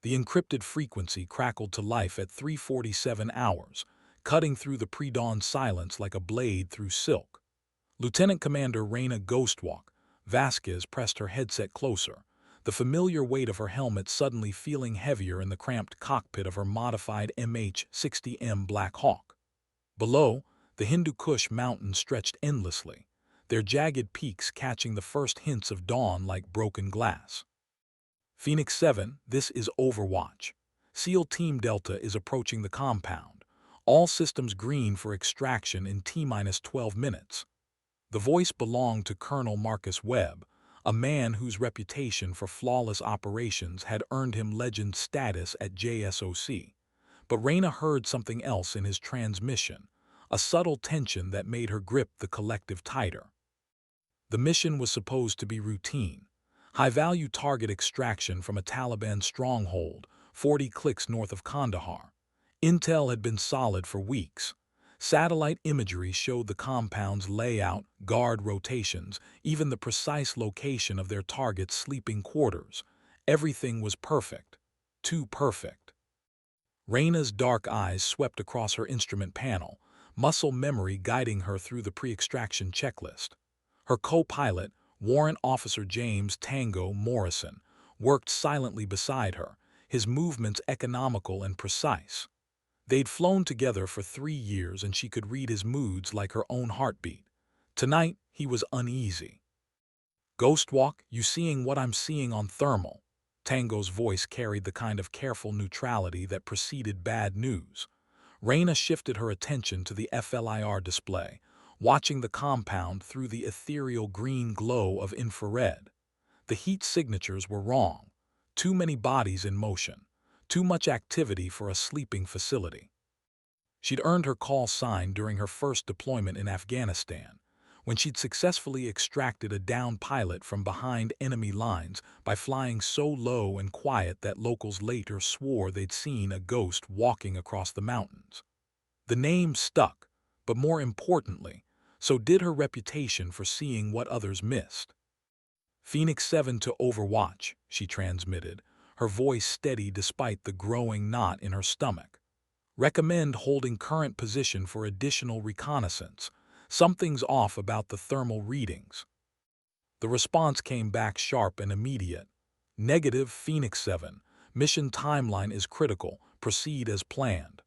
The encrypted frequency crackled to life at 3:47 hours, cutting through the pre-dawn silence like a blade through silk. Lieutenant Commander Reyna Ghostwalk Vasquez pressed her headset closer, the familiar weight of her helmet suddenly feeling heavier in the cramped cockpit of her modified MH-60M Black Hawk. Below, the Hindu Kush mountains stretched endlessly, their jagged peaks catching the first hints of dawn like broken glass. Phoenix 7, this is Overwatch. SEAL Team Delta is approaching the compound. All systems green for extraction in T-12 minutes. The voice belonged to Colonel Marcus Webb, a man whose reputation for flawless operations had earned him legend status at JSOC. But Reyna heard something else in his transmission, a subtle tension that made her grip the collective tighter. The mission was supposed to be routine. High-value target extraction from a Taliban stronghold, 40 clicks north of Kandahar. Intel had been solid for weeks. Satellite imagery showed the compound's layout, guard rotations, even the precise location of their target's sleeping quarters. Everything was perfect. Too perfect. Reyna's dark eyes swept across her instrument panel, muscle memory guiding her through the pre-extraction checklist. Her co-pilot, Warrant Officer James Tango Morrison, worked silently beside her, his movements economical and precise. They'd flown together for 3 years and she could read his moods like her own heartbeat. Tonight, he was uneasy. "Ghostwalk, you seeing what I'm seeing on thermal?" Tango's voice carried the kind of careful neutrality that preceded bad news. Reyna shifted her attention to the FLIR display, watching the compound through the ethereal green glow of infrared. The heat signatures were wrong. Too many bodies in motion. Too much activity for a sleeping facility. She'd earned her call sign during her first deployment in Afghanistan, when she'd successfully extracted a downed pilot from behind enemy lines by flying so low and quiet that locals later swore they'd seen a ghost walking across the mountains. The name stuck, but more importantly, so did her reputation for seeing what others missed. "Phoenix 7 to Overwatch," she transmitted, her voice steady despite the growing knot in her stomach. "Recommend holding current position for additional reconnaissance. Something's off about the thermal readings." The response came back sharp and immediate. "Negative, Phoenix 7. Mission timeline is critical. Proceed as planned."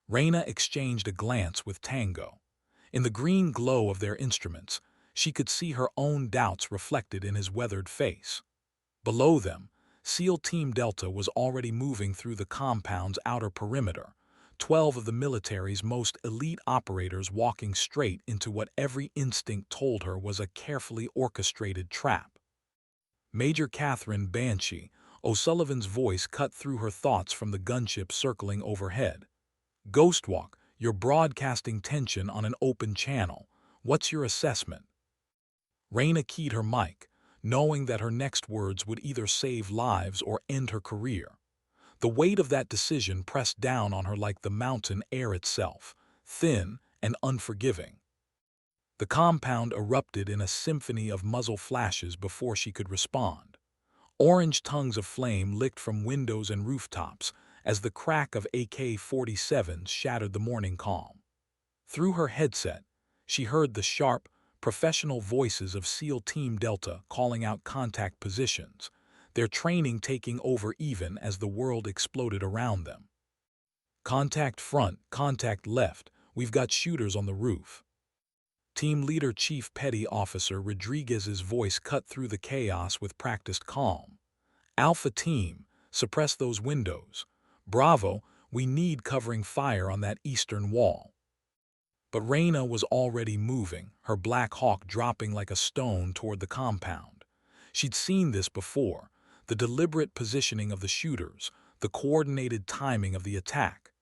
Reyna exchanged a glance with Tango. In the green glow of their instruments, she could see her own doubts reflected in his weathered face. Below them, SEAL Team Delta was already moving through the compound's outer perimeter, 12 of the military's most elite operators walking straight into what every instinct told her was a carefully orchestrated trap. Major Catherine Banshee O'Sullivan's voice cut through her thoughts from the gunship circling overhead. "Ghostwalk, you're broadcasting tension on an open channel. What's your assessment?" Reyna keyed her mic, knowing that her next words would either save lives or end her career. The weight of that decision pressed down on her like the mountain air itself, thin and unforgiving. The compound erupted in a symphony of muzzle flashes before she could respond. Orange tongues of flame licked from windows and rooftops as the crack of AK-47s shattered the morning calm. Through her headset, she heard the sharp, professional voices of SEAL Team Delta calling out contact positions, their training taking over even as the world exploded around them. "Contact front, contact left, we've got shooters on the roof." Team Leader Chief Petty Officer Rodriguez's voice cut through the chaos with practiced calm. "Alpha Team, suppress those windows. Bravo, we need covering fire on that eastern wall." But Reyna was already moving, her Black Hawk dropping like a stone toward the compound. She'd seen this before, the deliberate positioning of the shooters, the coordinated timing of the attack.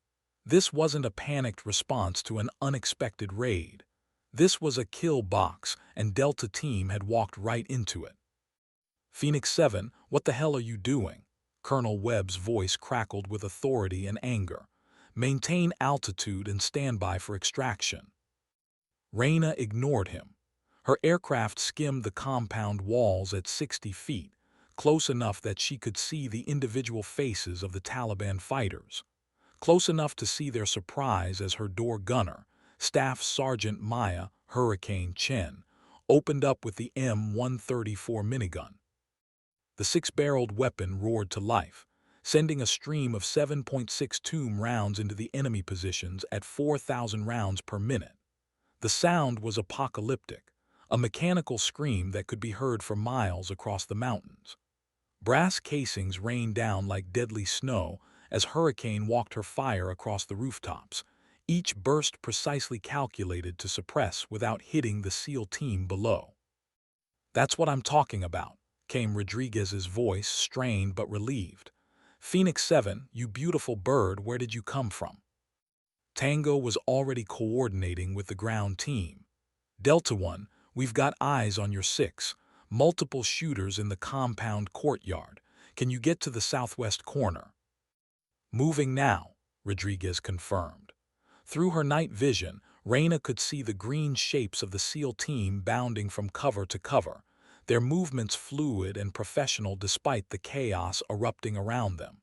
This wasn't a panicked response to an unexpected raid. This was a kill box, and Delta Team had walked right into it. "Phoenix 7, what the hell are you doing?" Colonel Webb's voice crackled with authority and anger. "Maintain altitude and stand by for extraction." Reyna ignored him. Her aircraft skimmed the compound walls at 60 feet, close enough that she could see the individual faces of the Taliban fighters, close enough to see their surprise as her door gunner, Staff Sergeant Maya Hurricane Chen, opened up with the M134 minigun. The six-barreled weapon roared to life, sending a stream of 7.62 rounds into the enemy positions at 4,000 rounds per minute. The sound was apocalyptic, a mechanical scream that could be heard for miles across the mountains. Brass casings rained down like deadly snow as Hurricane walked her fire across the rooftops, each burst precisely calculated to suppress without hitting the SEAL team below. "That's what I'm talking about," came Rodriguez's voice, strained but relieved. "Phoenix 7, you beautiful bird, where did you come from?" Tango was already coordinating with the ground team. "Delta 1, we've got eyes on your 6, multiple shooters in the compound courtyard. Can you get to the southwest corner?" "Moving now," Rodriguez confirmed. Through her night vision, Reyna could see the green shapes of the SEAL team bounding from cover to cover, their movements fluid and professional despite the chaos erupting around them.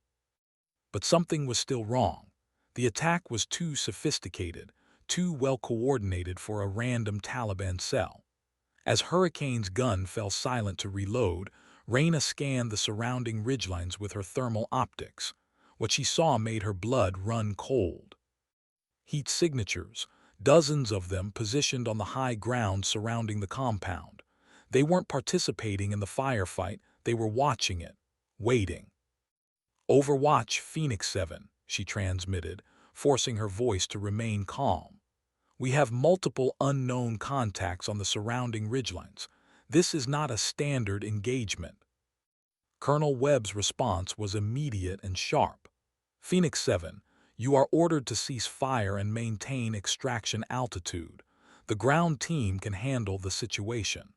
But something was still wrong. The attack was too sophisticated, too well coordinated for a random Taliban cell. As Hurricane's gun fell silent to reload, Reyna scanned the surrounding ridgelines with her thermal optics. What she saw made her blood run cold. Heat signatures, dozens of them positioned on the high ground surrounding the compound. They weren't participating in the firefight, they were watching it, waiting. "Overwatch, Phoenix 7, she transmitted, forcing her voice to remain calm. "We have multiple unknown contacts on the surrounding ridgelines. This is not a standard engagement." Colonel Webb's response was immediate and sharp. "Phoenix 7, you are ordered to cease fire and maintain extraction altitude. The ground team can handle the situation."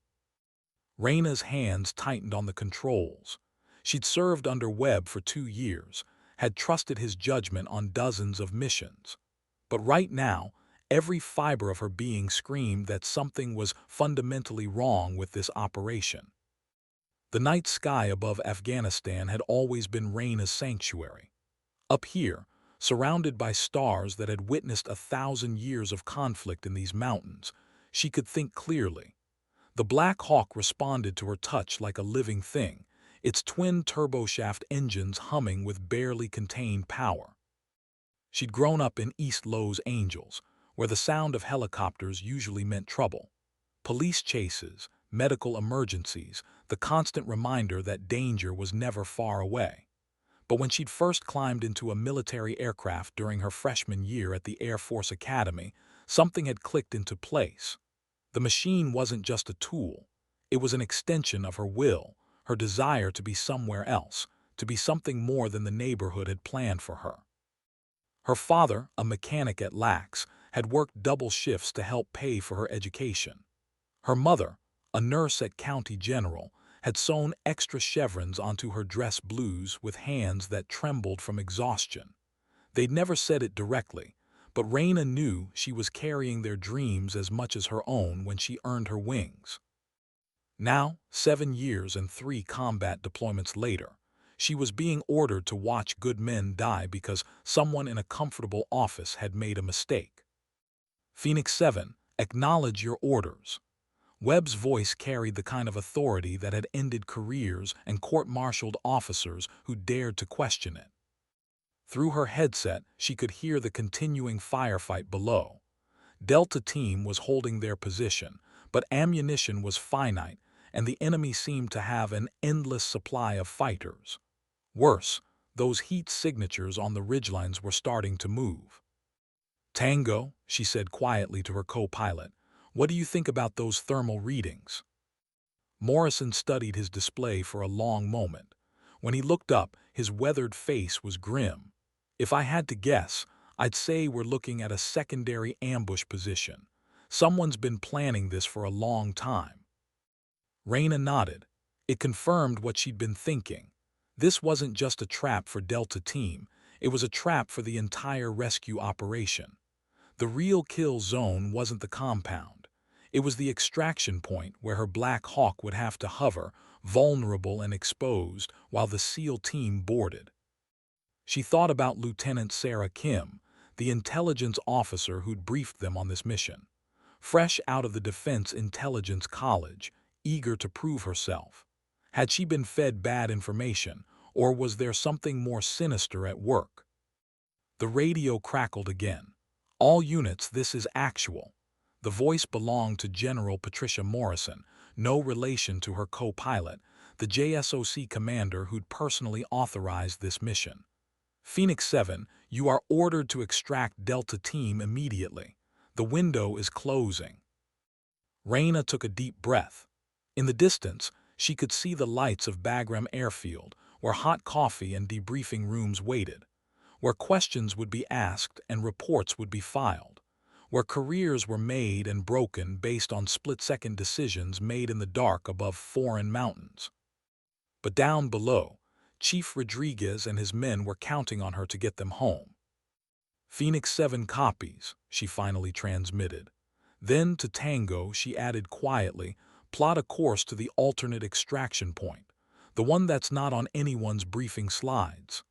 Reyna's hands tightened on the controls. She'd served under Webb for 2 years, had trusted his judgment on dozens of missions. But right now, every fiber of her being screamed that something was fundamentally wrong with this operation. The night sky above Afghanistan had always been Reyna's sanctuary. Up here, surrounded by stars that had witnessed 1,000 years of conflict in these mountains, she could think clearly. The Black Hawk responded to her touch like a living thing, its twin turboshaft engines humming with barely contained power. She'd grown up in East Los Angeles, where the sound of helicopters usually meant trouble. Police chases, medical emergencies, the constant reminder that danger was never far away. But when she'd first climbed into a military aircraft during her freshman year at the Air Force Academy, something had clicked into place. The machine wasn't just a tool. It was an extension of her will, her desire to be somewhere else, to be something more than the neighborhood had planned for her. Her father, a mechanic at LAX, had worked double shifts to help pay for her education. Her mother, a nurse at County General, had sewn extra chevrons onto her dress blues with hands that trembled from exhaustion. They'd never said it directly, but Reyna knew she was carrying their dreams as much as her own when she earned her wings. Now, 7 years and 3 combat deployments later, she was being ordered to watch good men die because someone in a comfortable office had made a mistake. "Phoenix 7, acknowledge your orders." Webb's voice carried the kind of authority that had ended careers and court-martialed officers who dared to question it. Through her headset, she could hear the continuing firefight below. Delta Team was holding their position, but ammunition was finite, and the enemy seemed to have an endless supply of fighters. Worse, those heat signatures on the ridgelines were starting to move. "Tango," she said quietly to her co-pilot, "what do you think about those thermal readings?" Morrison studied his display for a long moment. When he looked up, his weathered face was grim. "If I had to guess, I'd say we're looking at a secondary ambush position. Someone's been planning this for a long time." Reyna nodded. It confirmed what she'd been thinking. This wasn't just a trap for Delta Team, it was a trap for the entire rescue operation. The real kill zone wasn't the compound. It was the extraction point where her Black Hawk would have to hover, vulnerable and exposed, while the SEAL team boarded. She thought about Lieutenant Sarah Kim, the intelligence officer who'd briefed them on this mission. Fresh out of the Defense Intelligence College, eager to prove herself. Had she been fed bad information, or was there something more sinister at work? The radio crackled again. "All units, this is actual." The voice belonged to General Patricia Morrison, no relation to her co-pilot, the JSOC commander who'd personally authorized this mission. "Phoenix 7, you are ordered to extract Delta Team immediately. The window is closing." Raina took a deep breath. In the distance, she could see the lights of Bagram Airfield, where hot coffee and debriefing rooms waited, where questions would be asked and reports would be filed, where careers were made and broken based on split-second decisions made in the dark above foreign mountains. But down below, Chief Rodriguez and his men were counting on her to get them home. "Phoenix 7 copies," she finally transmitted. Then, to Tango, she added quietly, "Plot a course to the alternate extraction point, the one that's not on anyone's briefing slides."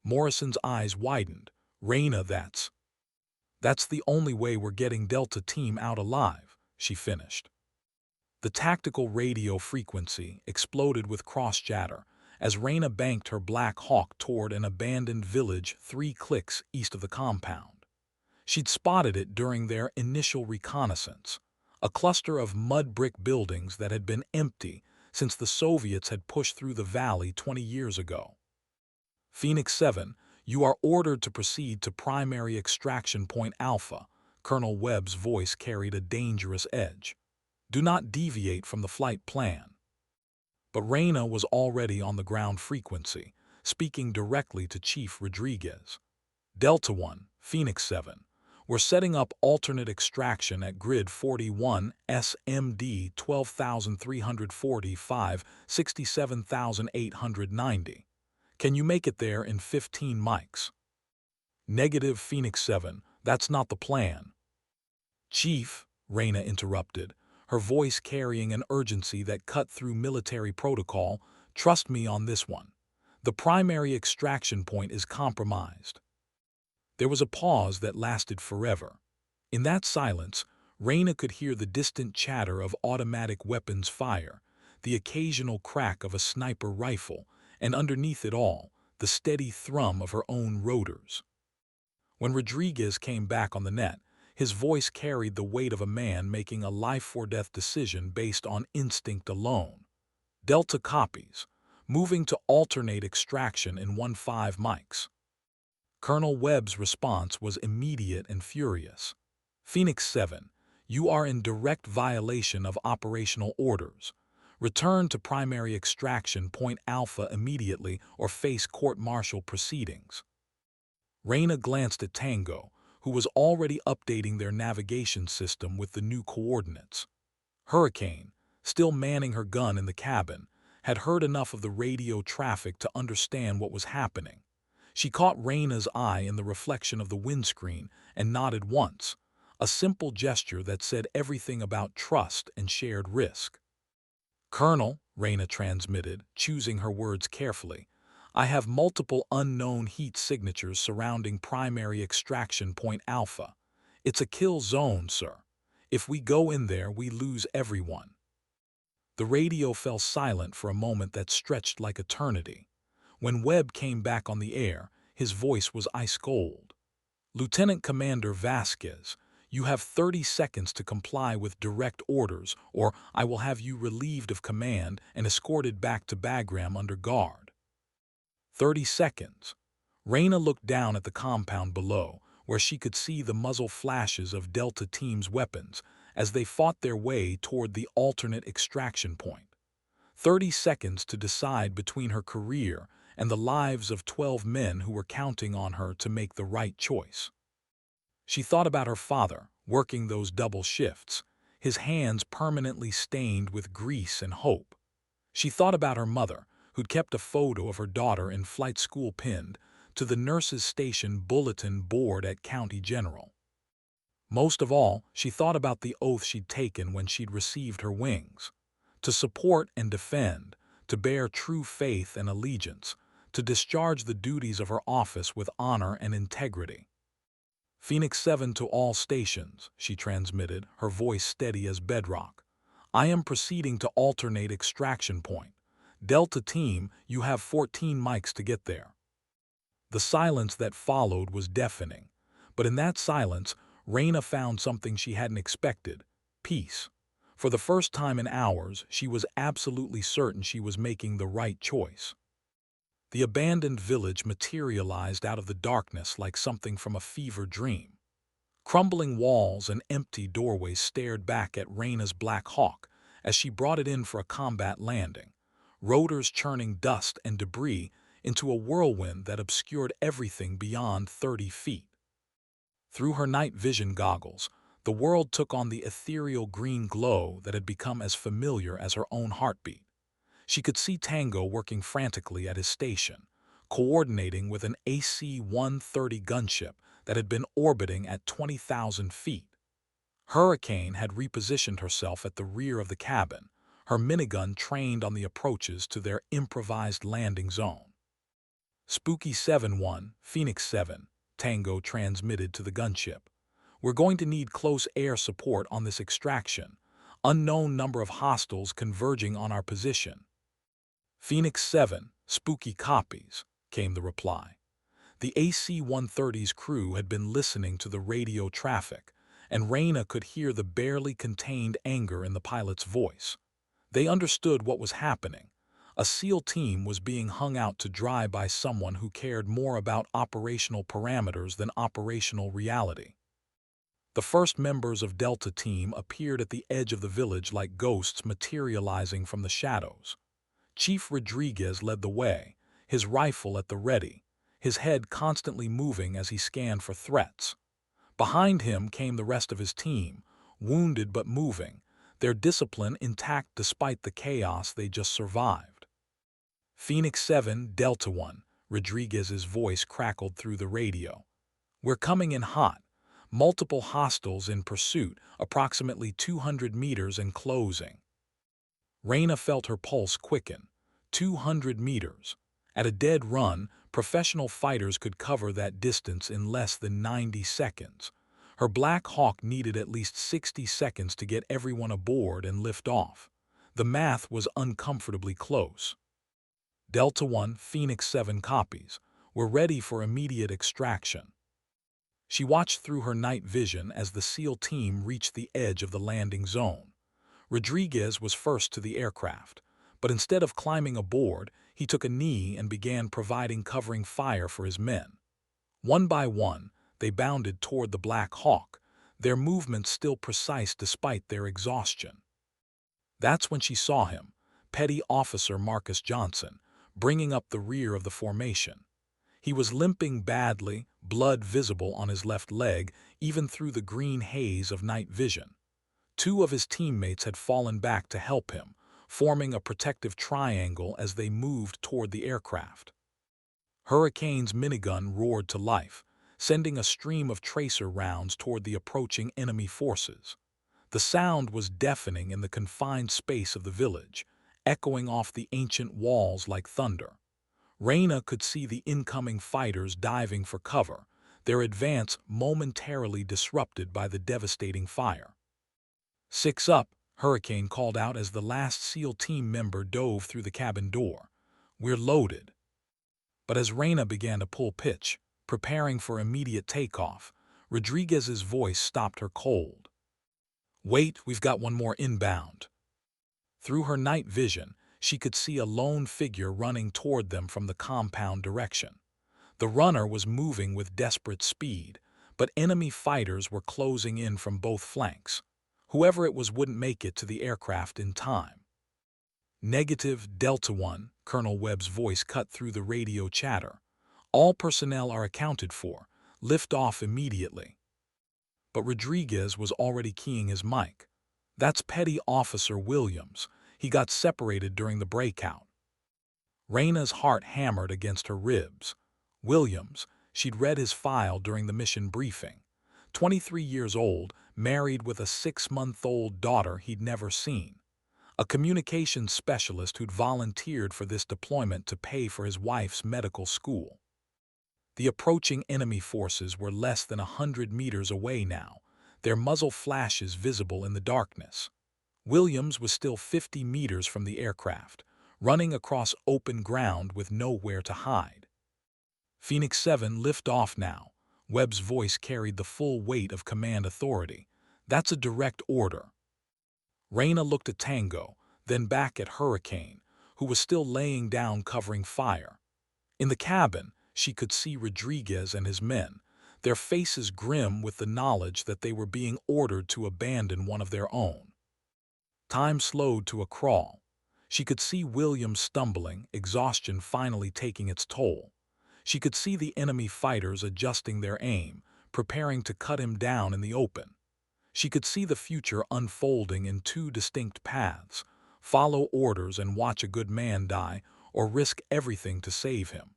Morrison's eyes widened. "Raina, that's the only way we're getting Delta Team out alive," she finished. The tactical radio frequency exploded with cross-chatter as Raina banked her Black Hawk toward an abandoned village 3 clicks east of the compound. She'd spotted it during their initial reconnaissance, a cluster of mud brick buildings that had been empty since the Soviets had pushed through the valley 20 years ago. "Phoenix 7, you are ordered to proceed to primary extraction point Alpha." Colonel Webb's voice carried a dangerous edge. "Do not deviate from the flight plan." But Raina was already on the ground frequency, speaking directly to Chief Rodriguez. "Delta 1, Phoenix 7, we're setting up alternate extraction at Grid 41 SMD 12,345, 67,890. Can you make it there in 15 mics?" "Negative, Phoenix 7, that's not the plan." "Chief," Raina interrupted, her voice carrying an urgency that cut through military protocol, "trust me on this one. The primary extraction point is compromised." There was a pause that lasted forever. In that silence, Raina could hear the distant chatter of automatic weapons fire, the occasional crack of a sniper rifle, and underneath it all, the steady thrum of her own rotors. When Rodriguez came back on the net, his voice carried the weight of a man making a life-or-death decision based on instinct alone. "Delta copies, moving to alternate extraction in 15 mics." Colonel Webb's response was immediate and furious. "Phoenix 7, you are in direct violation of operational orders. Return to primary extraction point Alpha immediately or face court-martial proceedings." Raina glanced at Tango, who was already updating their navigation system with the new coordinates. Hurricane, still manning her gun in the cabin, had heard enough of the radio traffic to understand what was happening. She caught Raina's eye in the reflection of the windscreen and nodded once, a simple gesture that said everything about trust and shared risk. "Colonel," Raina transmitted, choosing her words carefully, "I have multiple unknown heat signatures surrounding primary extraction point Alpha. It's a kill zone, sir. If we go in there, we lose everyone." The radio fell silent for a moment that stretched like eternity. When Webb came back on the air, his voice was ice-cold. "Lieutenant Commander Vasquez, you have 30 seconds to comply with direct orders, or I will have you relieved of command and escorted back to Bagram under guard." 30 seconds. Raina looked down at the compound below, where she could see the muzzle flashes of Delta Team's weapons as they fought their way toward the alternate extraction point. 30 seconds to decide between her career and the lives of 12 men who were counting on her to make the right choice. She thought about her father, working those double shifts, his hands permanently stained with grease and hope. She thought about her mother, who'd kept a photo of her daughter in flight school pinned to the nurse's station bulletin board at County General. Most of all, she thought about the oath she'd taken when she'd received her wings, to support and defend, to bear true faith and allegiance, to discharge the duties of her office with honor and integrity. Phoenix 7 to all stations, she transmitted, her voice steady as bedrock. I am proceeding to alternate extraction point. Delta Team, you have 14 mics to get there. The silence that followed was deafening, but in that silence, Raina found something she hadn't expected: peace. For the first time in hours, she was absolutely certain she was making the right choice. The abandoned village materialized out of the darkness like something from a fever dream. Crumbling walls and empty doorways stared back at Raina's Black Hawk as she brought it in for a combat landing, rotors churning dust and debris into a whirlwind that obscured everything beyond 30 feet. Through her night vision goggles, the world took on the ethereal green glow that had become as familiar as her own heartbeat. She could see Tango working frantically at his station, coordinating with an AC-130 gunship that had been orbiting at 20,000 feet. Hurricane had repositioned herself at the rear of the cabin, her minigun trained on the approaches to their improvised landing zone. Spooky 7-1, Phoenix 7, Tango transmitted to the gunship. We're going to need close air support on this extraction. Unknown number of hostiles converging on our position. Phoenix 7, Spooky copies, came the reply. The AC-130's crew had been listening to the radio traffic, and Raina could hear the barely contained anger in the pilot's voice. They understood what was happening. A SEAL team was being hung out to dry by someone who cared more about operational parameters than operational reality. The first members of Delta Team appeared at the edge of the village like ghosts materializing from the shadows. Chief Rodriguez led the way, his rifle at the ready, his head constantly moving as he scanned for threats. Behind him came the rest of his team, wounded but moving, their discipline intact despite the chaos they just survived. Phoenix 7, Delta 1, Rodriguez's voice crackled through the radio. We're coming in hot. Multiple hostiles in pursuit, approximately 200 meters and closing. Raina felt her pulse quicken. 200 meters. At a dead run, professional fighters could cover that distance in less than 90 seconds. Her Black Hawk needed at least 60 seconds to get everyone aboard and lift off. The math was uncomfortably close. Delta 1, Phoenix 7 copies. We're ready for immediate extraction. She watched through her night vision as the SEAL team reached the edge of the landing zone. Rodriguez was first to the aircraft, but instead of climbing aboard, he took a knee and began providing covering fire for his men. One by one, they bounded toward the Black Hawk, their movements still precise despite their exhaustion. That's when she saw him, Petty Officer Marcus Johnson, bringing up the rear of the formation. He was limping badly, blood visible on his left leg, even through the green haze of night vision. Two of his teammates had fallen back to help him, forming a protective triangle as they moved toward the aircraft. Hurricane's minigun roared to life, sending a stream of tracer rounds toward the approaching enemy forces. The sound was deafening in the confined space of the village, echoing off the ancient walls like thunder. Raina could see the incoming fighters diving for cover, their advance momentarily disrupted by the devastating fire. 6 up, Hurricane called out as the last SEAL team member dove through the cabin door. We're loaded. But as Raina began to pull pitch, preparing for immediate takeoff, Rodriguez's voice stopped her cold. Wait, we've got one more inbound. Through her night vision, she could see a lone figure running toward them from the compound direction. The runner was moving with desperate speed, but enemy fighters were closing in from both flanks. Whoever it was wouldn't make it to the aircraft in time. Negative, Delta 1, Colonel Webb's voice cut through the radio chatter. All personnel are accounted for. Lift off immediately. But Rodriguez was already keying his mic. That's Petty Officer Williams. He got separated during the breakout. Raina's heart hammered against her ribs. Williams, she'd read his file during the mission briefing. 23 years old, married with a 6-month-old daughter he'd never seen. a communications specialist who'd volunteered for this deployment to pay for his wife's medical school. The approaching enemy forces were less than 100 meters away now, their muzzle flashes visible in the darkness. Williams was still 50 meters from the aircraft, running across open ground with nowhere to hide. Phoenix 7, lift off now. Webb's voice carried the full weight of command authority. That's a direct order. Reyna looked at Tango, then back at Hurricane, who was still laying down covering fire. In the cabin, she could see Rodriguez and his men, their faces grim with the knowledge that they were being ordered to abandon one of their own. Time slowed to a crawl. She could see Williams stumbling, exhaustion finally taking its toll. She could see the enemy fighters adjusting their aim, preparing to cut him down in the open. She could see the future unfolding in two distinct paths: follow orders and watch a good man die, or risk everything to save him.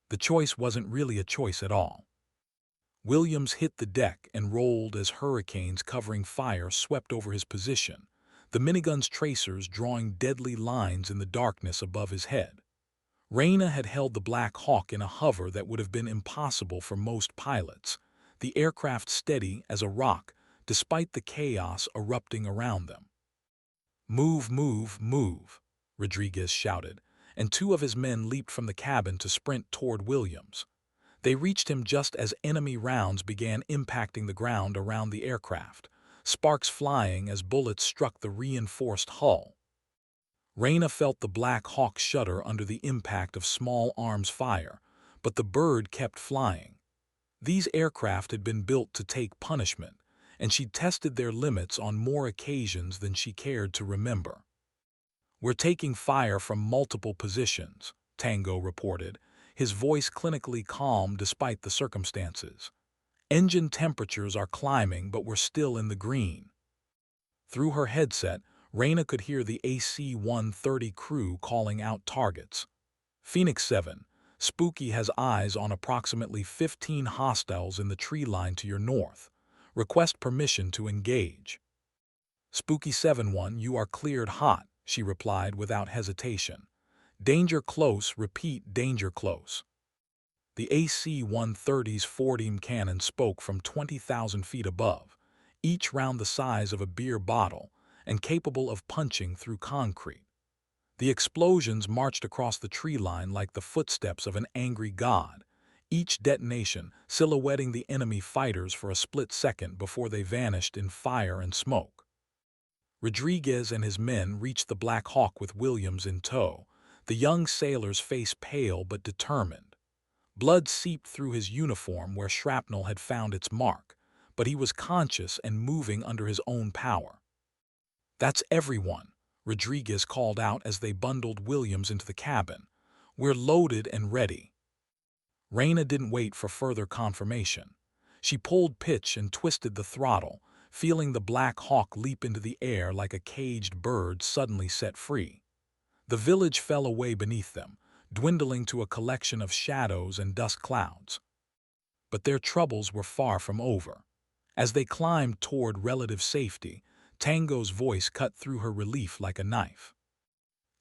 The choice wasn't really a choice at all. Williams hit the deck and rolled as Hurricane's covering fire swept over his position, the minigun's tracers drawing deadly lines in the darkness above his head. Reyna had held the Black Hawk in a hover that would have been impossible for most pilots, the aircraft steady as a rock despite the chaos erupting around them. "Move, move, move," Rodriguez shouted, and two of his men leaped from the cabin to sprint toward Williams. They reached him just as enemy rounds began impacting the ground around the aircraft, sparks flying as bullets struck the reinforced hull. Reyna felt the Black Hawk shudder under the impact of small arms fire, but the bird kept flying. These aircraft had been built to take punishment, and she'd tested their limits on more occasions than she cared to remember. "We're taking fire from multiple positions," Tango reported, his voice clinically calm despite the circumstances. "Engine temperatures are climbing, but we're still in the green." Through her headset, Reyna could hear the AC-130 crew calling out targets. "Phoenix 7, Spooky has eyes on approximately 15 hostiles in the tree line to your north. Request permission to engage." "Spooky 7-1, you are cleared hot," she replied without hesitation. "Danger close, repeat, danger close." The AC-130's 4-beam cannon spoke from 20,000 feet above, each round the size of a beer bottle and capable of punching through concrete. The explosions marched across the tree line like the footsteps of an angry god, each detonation silhouetting the enemy fighters for a split second before they vanished in fire and smoke. Rodriguez and his men reached the Black Hawk with Williams in tow, the young sailor's face pale but determined. Blood seeped through his uniform where shrapnel had found its mark, but he was conscious and moving under his own power. "That's everyone," Rodriguez called out as they bundled Williams into the cabin. "We're loaded and ready." Reyna didn't wait for further confirmation. She pulled pitch and twisted the throttle, feeling the Black Hawk leap into the air like a caged bird suddenly set free. The village fell away beneath them, dwindling to a collection of shadows and dust clouds. But their troubles were far from over. As they climbed toward relative safety, Tango's voice cut through her relief like a knife.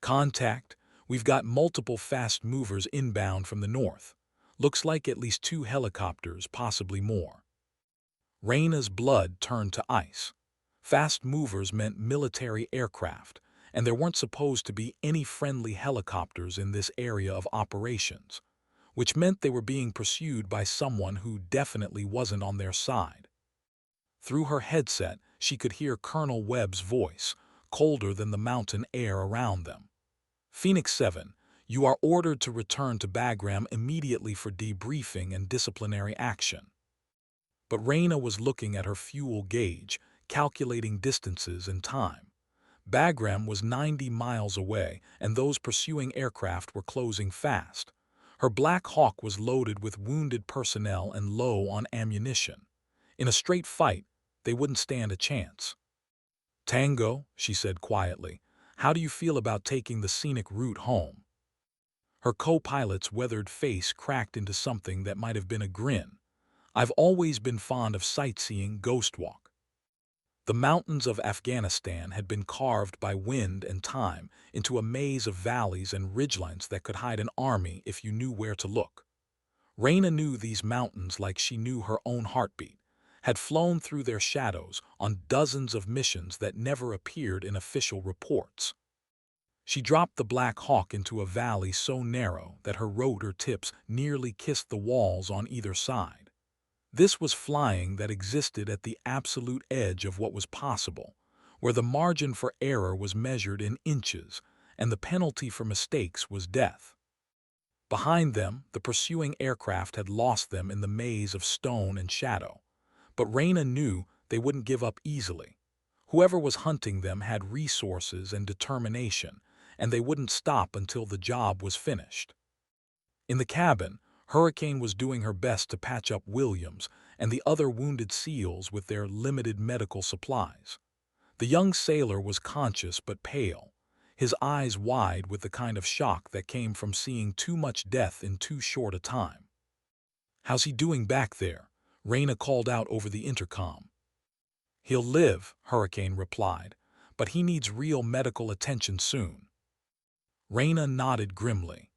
"Contact, we've got multiple fast movers inbound from the north. Looks like at least 2 helicopters, possibly more." Reyna's blood turned to ice. Fast movers meant military aircraft, and there weren't supposed to be any friendly helicopters in this area of operations, which meant they were being pursued by someone who definitely wasn't on their side. Through her headset, she could hear Colonel Webb's voice, colder than the mountain air around them. "Phoenix 7, you are ordered to return to Bagram immediately for debriefing and disciplinary action." But Reyna was looking at her fuel gauge, calculating distances and time. Bagram was 90 miles away, and those pursuing aircraft were closing fast. Her Black Hawk was loaded with wounded personnel and low on ammunition. In a straight fight, they wouldn't stand a chance. "Tango," she said quietly, "how do you feel about taking the scenic route home?" Her co-pilot's weathered face cracked into something that might have been a grin. "I've always been fond of sightseeing, Ghost Walk." The mountains of Afghanistan had been carved by wind and time into a maze of valleys and ridgelines that could hide an army if you knew where to look. Raina knew these mountains like she knew her own heartbeat, had flown through their shadows on dozens of missions that never appeared in official reports. She dropped the Black Hawk into a valley so narrow that her rotor tips nearly kissed the walls on either side. This was flying that existed at the absolute edge of what was possible, where the margin for error was measured in inches and the penalty for mistakes was death. Behind them, the pursuing aircraft had lost them in the maze of stone and shadow. But Raina knew they wouldn't give up easily. Whoever was hunting them had resources and determination, and they wouldn't stop until the job was finished. In the cabin, Hurricane was doing her best to patch up Williams and the other wounded SEALs with their limited medical supplies. The young sailor was conscious but pale, his eyes wide with the kind of shock that came from seeing too much death in too short a time. "How's he doing back there?" Raina called out over the intercom. "He'll live," Hurricane replied, "but he needs real medical attention soon." Raina nodded grimly.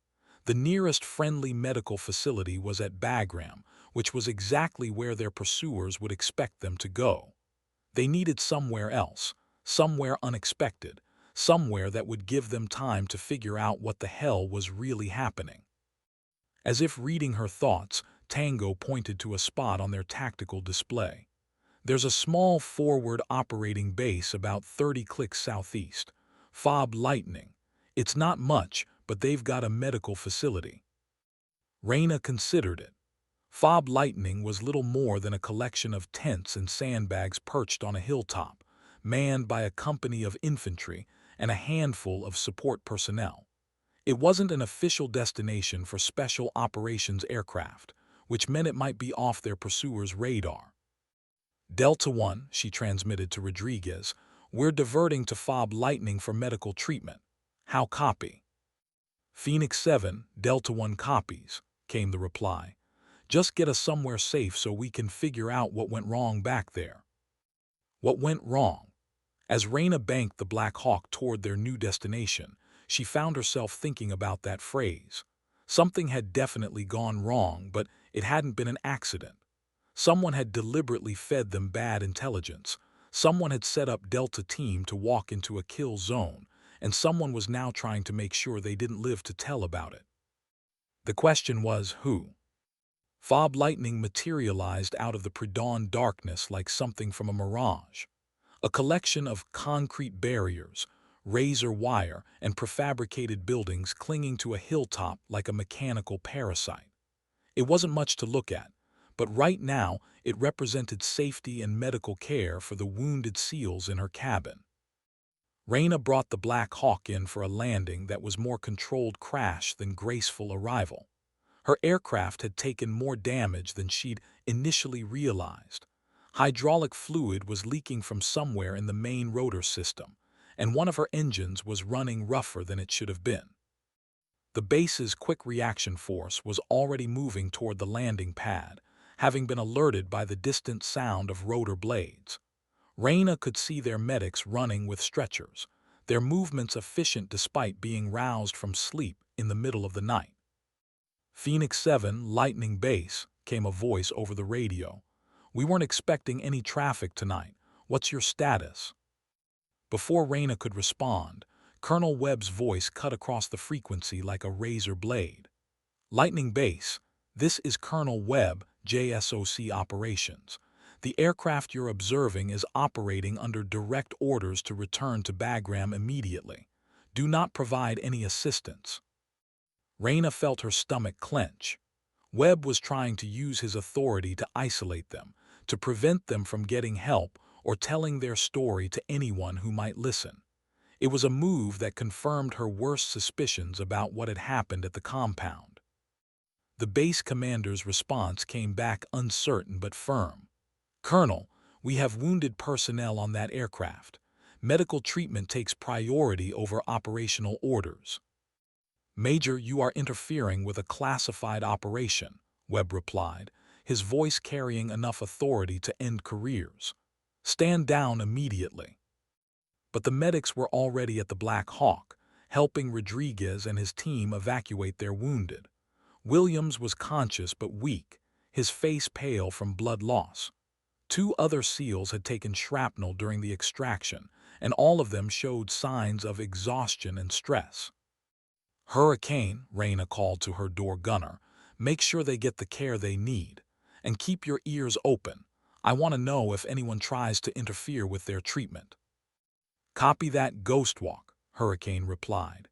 The nearest friendly medical facility was at Bagram, which was exactly where their pursuers would expect them to go. They needed somewhere else, somewhere unexpected, somewhere that would give them time to figure out what the hell was really happening. As if reading her thoughts, Tango pointed to a spot on their tactical display. "There's a small forward operating base about 30 clicks southeast. Fob Lightning. It's not much, but they've got a medical facility." Raina considered it. Fob Lightning was little more than a collection of tents and sandbags perched on a hilltop, manned by a company of infantry and a handful of support personnel. It wasn't an official destination for special operations aircraft, which meant it might be off their pursuers' radar. "Delta 1, she transmitted to Rodriguez, "we're diverting to Fob Lightning for medical treatment. How copy?" "Phoenix 7, Delta 1 copies," came the reply. "Just get us somewhere safe so we can figure out what went wrong back there." What went wrong? As Raina banked the Black Hawk toward their new destination, she found herself thinking about that phrase. Something had definitely gone wrong, but it hadn't been an accident. Someone had deliberately fed them bad intelligence. Someone had set up Delta Team to walk into a kill zone, and someone was now trying to make sure they didn't live to tell about it. The question was, who? Fob Lightning materialized out of the pre-dawn darkness like something from a mirage. A collection of concrete barriers, razor wire, and prefabricated buildings clinging to a hilltop like a mechanical parasite. It wasn't much to look at, but right now it represented safety and medical care for the wounded SEALs in her cabin. Raina brought the Black Hawk in for a landing that was more controlled crash than graceful arrival. Her aircraft had taken more damage than she'd initially realized. Hydraulic fluid was leaking from somewhere in the main rotor system, and one of her engines was running rougher than it should have been. The base's quick reaction force was already moving toward the landing pad, having been alerted by the distant sound of rotor blades. Raina could see their medics running with stretchers, their movements efficient despite being roused from sleep in the middle of the night. "Phoenix 7, Lightning Base," came a voice over the radio. "We weren't expecting any traffic tonight. What's your status?" Before Raina could respond, Colonel Webb's voice cut across the frequency like a razor blade. "Lightning Base, this is Colonel Webb, JSOC Operations. The aircraft you're observing is operating under direct orders to return to Bagram immediately. Do not provide any assistance." Raina felt her stomach clench. Webb was trying to use his authority to isolate them, to prevent them from getting help or telling their story to anyone who might listen. It was a move that confirmed her worst suspicions about what had happened at the compound. The base commander's response came back uncertain but firm. "Colonel, we have wounded personnel on that aircraft. Medical treatment takes priority over operational orders." "Major, you are interfering with a classified operation," Webb replied, his voice carrying enough authority to end careers. Stand down immediately. But the medics were already at the Black Hawk, helping Rodriguez and his team evacuate their wounded. Williams was conscious but weak, his face pale from blood loss. Two other SEALs had taken shrapnel during the extraction, and all of them showed signs of exhaustion and stress. "Hurricane," Reyna called to her door gunner, "make sure they get the care they need. And keep your ears open. I want to know if anyone tries to interfere with their treatment." "Copy that, Ghostwalk," Hurricane replied.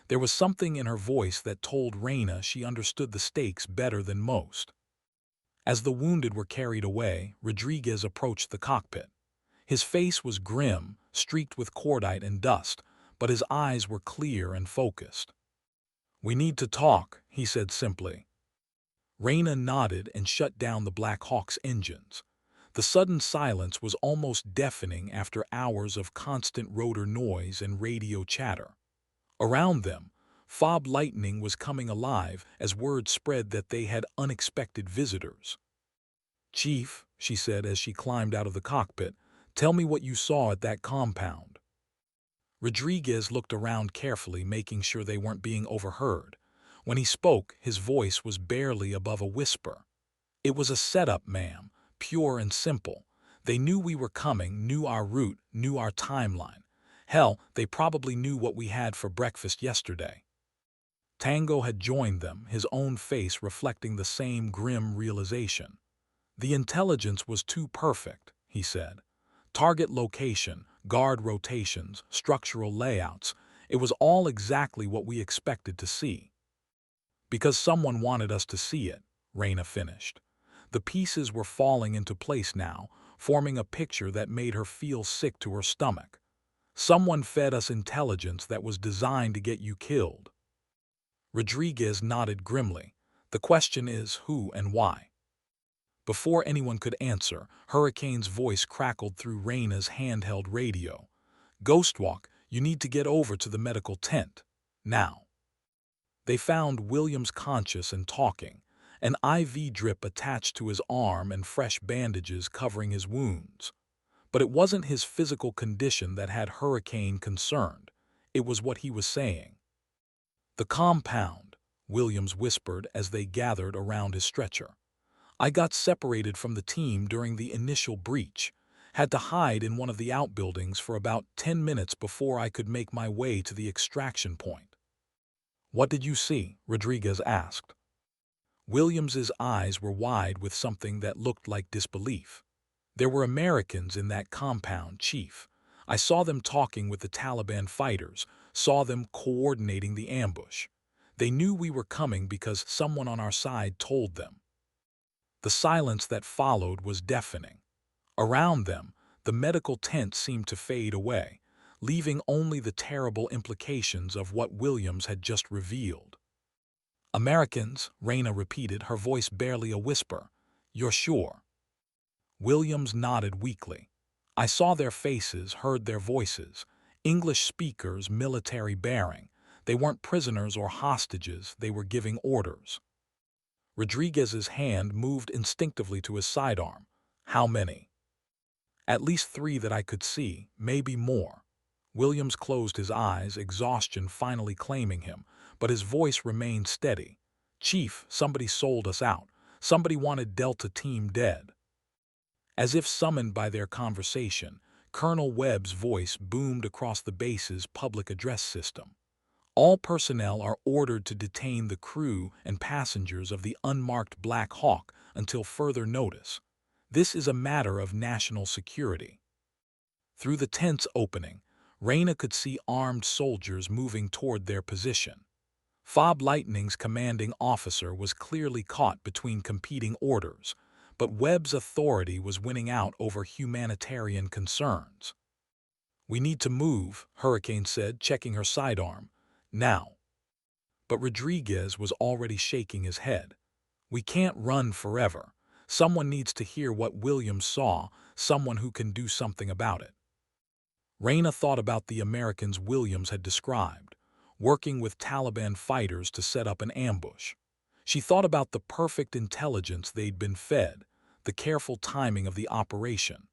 There was something in her voice that told Reyna she understood the stakes better than most. As the wounded were carried away, Rodriguez approached the cockpit. His face was grim, streaked with cordite and dust, but his eyes were clear and focused. "We need to talk," he said simply. Reyna nodded and shut down the Black Hawk's engines. The sudden silence was almost deafening after hours of constant rotor noise and radio chatter. Around them, Fob Lightning was coming alive as word spread that they had unexpected visitors. "Chief," she said as she climbed out of the cockpit, "tell me what you saw at that compound." Rodriguez looked around carefully, making sure they weren't being overheard. When he spoke, his voice was barely above a whisper. "It was a setup, ma'am, pure and simple. They knew we were coming, knew our route, knew our timeline. Hell, they probably knew what we had for breakfast yesterday." Tango had joined them, his own face reflecting the same grim realization. "The intelligence was too perfect," he said. "Target location, guard rotations, structural layouts, it was all exactly what we expected to see." "Because someone wanted us to see it," Reyna finished. The pieces were falling into place now, forming a picture that made her feel sick to her stomach. "Someone fed us intelligence that was designed to get you killed." Rodriguez nodded grimly. "The question is who and why?" Before anyone could answer, Hurricane's voice crackled through Reyna's handheld radio. "Ghostwalk, you need to get over to the medical tent. Now." They found Williams conscious and talking, an IV drip attached to his arm and fresh bandages covering his wounds. But it wasn't his physical condition that had Hurricane concerned. It was what he was saying. "The compound," Williams whispered as they gathered around his stretcher. "I got separated from the team during the initial breach, had to hide in one of the outbuildings for about 10 minutes before I could make my way to the extraction point." "What did you see?" Rodriguez asked. Williams's eyes were wide with something that looked like disbelief. "There were Americans in that compound, Chief. I saw them talking with the Taliban fighters, saw them coordinating the ambush. They knew we were coming because someone on our side told them." The silence that followed was deafening. Around them, the medical tent seemed to fade away, leaving only the terrible implications of what Williams had just revealed. "Americans," Reyna repeated, her voice barely a whisper. "You're sure?" Williams nodded weakly. "I saw their faces, heard their voices. English speakers, military bearing. They weren't prisoners or hostages, they were giving orders." Rodriguez's hand moved instinctively to his sidearm. "How many?" "At least 3 that I could see, maybe more." Williams closed his eyes, exhaustion finally claiming him, but his voice remained steady. "Chief, somebody sold us out. Somebody wanted Delta Team dead." As if summoned by their conversation, Colonel Webb's voice boomed across the base's public address system. "All personnel are ordered to detain the crew and passengers of the unmarked Black Hawk until further notice. This is a matter of national security." Through the tent's opening, Reyna could see armed soldiers moving toward their position. Fob Lightning's commanding officer was clearly caught between competing orders, but Webb's authority was winning out over humanitarian concerns. "We need to move," Hurricane said, checking her sidearm. "Now." But Rodriguez was already shaking his head. "We can't run forever. Someone needs to hear what Williams saw, someone who can do something about it." Reyna thought about the Americans Williams had described, working with Taliban fighters to set up an ambush. She thought about the perfect intelligence they'd been fed, the careful timing of the operation,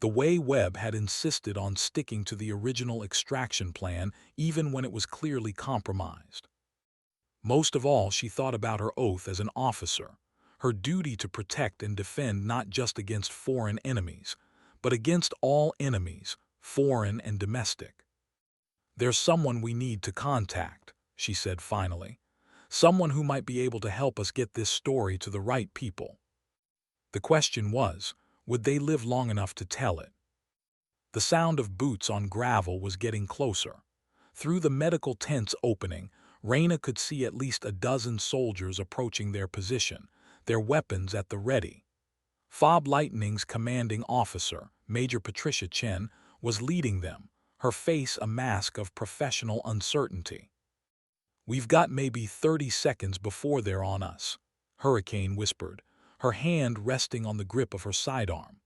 The way Webb had insisted on sticking to the original extraction plan even when it was clearly compromised. Most of all, she thought about her oath as an officer, her duty to protect and defend not just against foreign enemies, but against all enemies, foreign and domestic. "There's someone we need to contact," she said finally. "Someone who might be able to help us get this story to the right people." The question was, would they live long enough to tell it? The sound of boots on gravel was getting closer. Through the medical tent's opening, Raina could see at least a dozen soldiers approaching their position, their weapons at the ready. Fob Lightning's commanding officer, Major Patricia Chen, was leading them, her face a mask of professional uncertainty. "We've got maybe 30 seconds before they're on us," Hurricane whispered, her hand resting on the grip of her sidearm.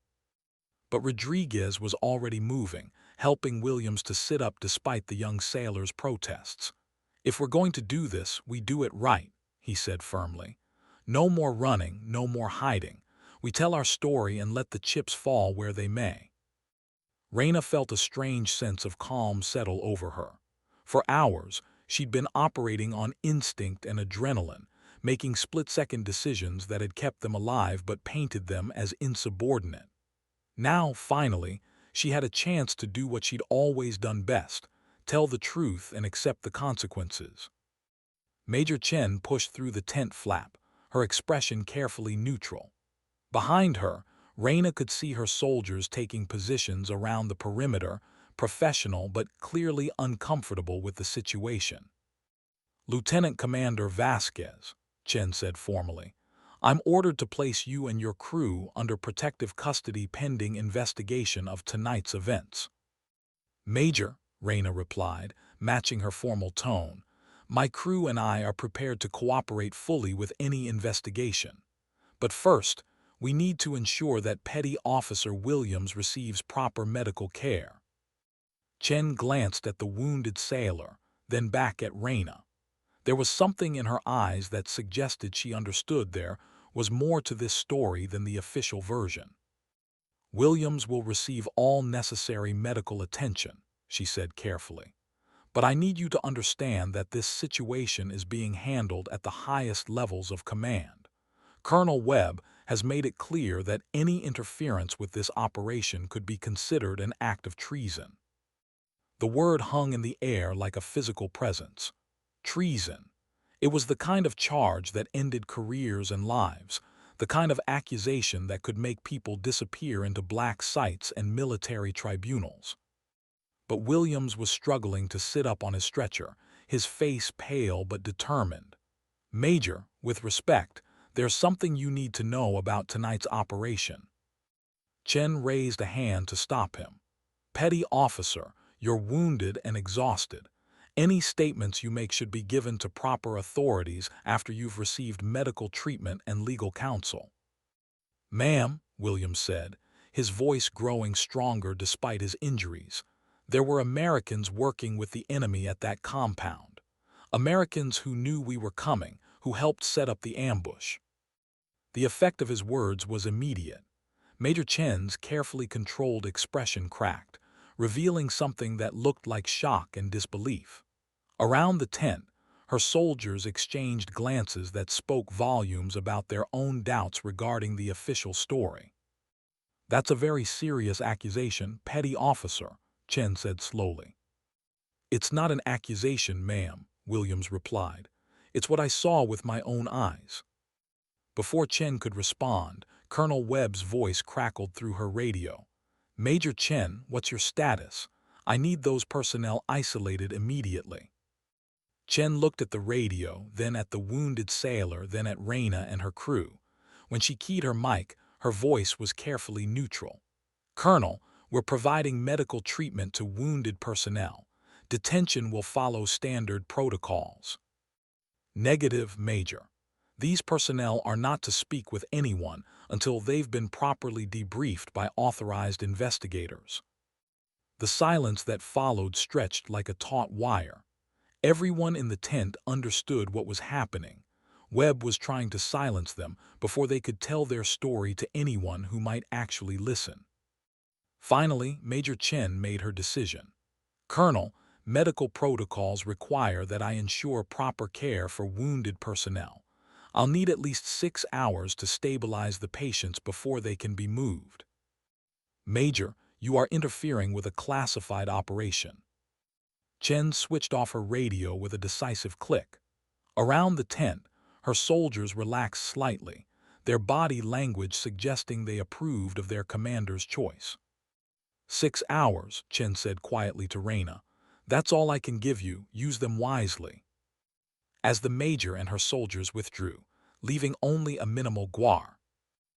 But Rodriguez was already moving, helping Williams to sit up despite the young sailor's protests. "If we're going to do this, we do it right," he said firmly. "No more running, no more hiding. We tell our story and let the chips fall where they may." Raina felt a strange sense of calm settle over her. For hours, she'd been operating on instinct and adrenaline, making split-second decisions that had kept them alive but painted them as insubordinate. Now, finally, she had a chance to do what she'd always done best, tell the truth and accept the consequences. Major Chen pushed through the tent flap, her expression carefully neutral. Behind her, Raina could see her soldiers taking positions around the perimeter, professional but clearly uncomfortable with the situation. "Lieutenant Commander Vasquez," Chen said formally, "I'm ordered to place you and your crew under protective custody pending investigation of tonight's events." "Major," Raina replied, matching her formal tone, "my crew and I are prepared to cooperate fully with any investigation. But first, we need to ensure that Petty Officer Williams receives proper medical care." Chen glanced at the wounded sailor, then back at Raina. There was something in her eyes that suggested she understood there was more to this story than the official version. "Williams will receive all necessary medical attention," she said carefully. "But I need you to understand that this situation is being handled at the highest levels of command. Colonel Webb has made it clear that any interference with this operation could be considered an act of treason." The word hung in the air like a physical presence. Treason. It was the kind of charge that ended careers and lives, the kind of accusation that could make people disappear into black sites and military tribunals. But Williams was struggling to sit up on his stretcher, his face pale but determined. "Major, with respect, there's something you need to know about tonight's operation." Chen raised a hand to stop him. "Petty officer, you're wounded and exhausted. Any statements you make should be given to proper authorities after you've received medical treatment and legal counsel." "Ma'am," Williams said, his voice growing stronger despite his injuries, "there were Americans working with the enemy at that compound. Americans who knew we were coming, who helped set up the ambush." The effect of his words was immediate. Major Chen's carefully controlled expression cracked, revealing something that looked like shock and disbelief. Around the tent, her soldiers exchanged glances that spoke volumes about their own doubts regarding the official story. "That's a very serious accusation, Petty Officer," Chen said slowly. "It's not an accusation, ma'am," Williams replied. "It's what I saw with my own eyes." Before Chen could respond, Colonel Webb's voice crackled through her radio. "Major Chen, what's your status? I need those personnel isolated immediately." Chen looked at the radio, then at the wounded sailor, then at Raina and her crew. When she keyed her mic, her voice was carefully neutral. "Colonel, we're providing medical treatment to wounded personnel. Detention will follow standard protocols." "Negative, Major. These personnel are not to speak with anyone until they've been properly debriefed by authorized investigators." The silence that followed stretched like a taut wire. Everyone in the tent understood what was happening. Webb was trying to silence them before they could tell their story to anyone who might actually listen. Finally, Major Chen made her decision. Colonel, medical protocols require that I ensure proper care for wounded personnel. I'll need at least 6 hours to stabilize the patients before they can be moved. Major, you are interfering with a classified operation. Chen switched off her radio with a decisive click. Around the tent, her soldiers relaxed slightly, their body language suggesting they approved of their commander's choice. 6 hours, Chen said quietly to Reina. That's all I can give you, use them wisely. As the major and her soldiers withdrew, leaving only a minimal guard,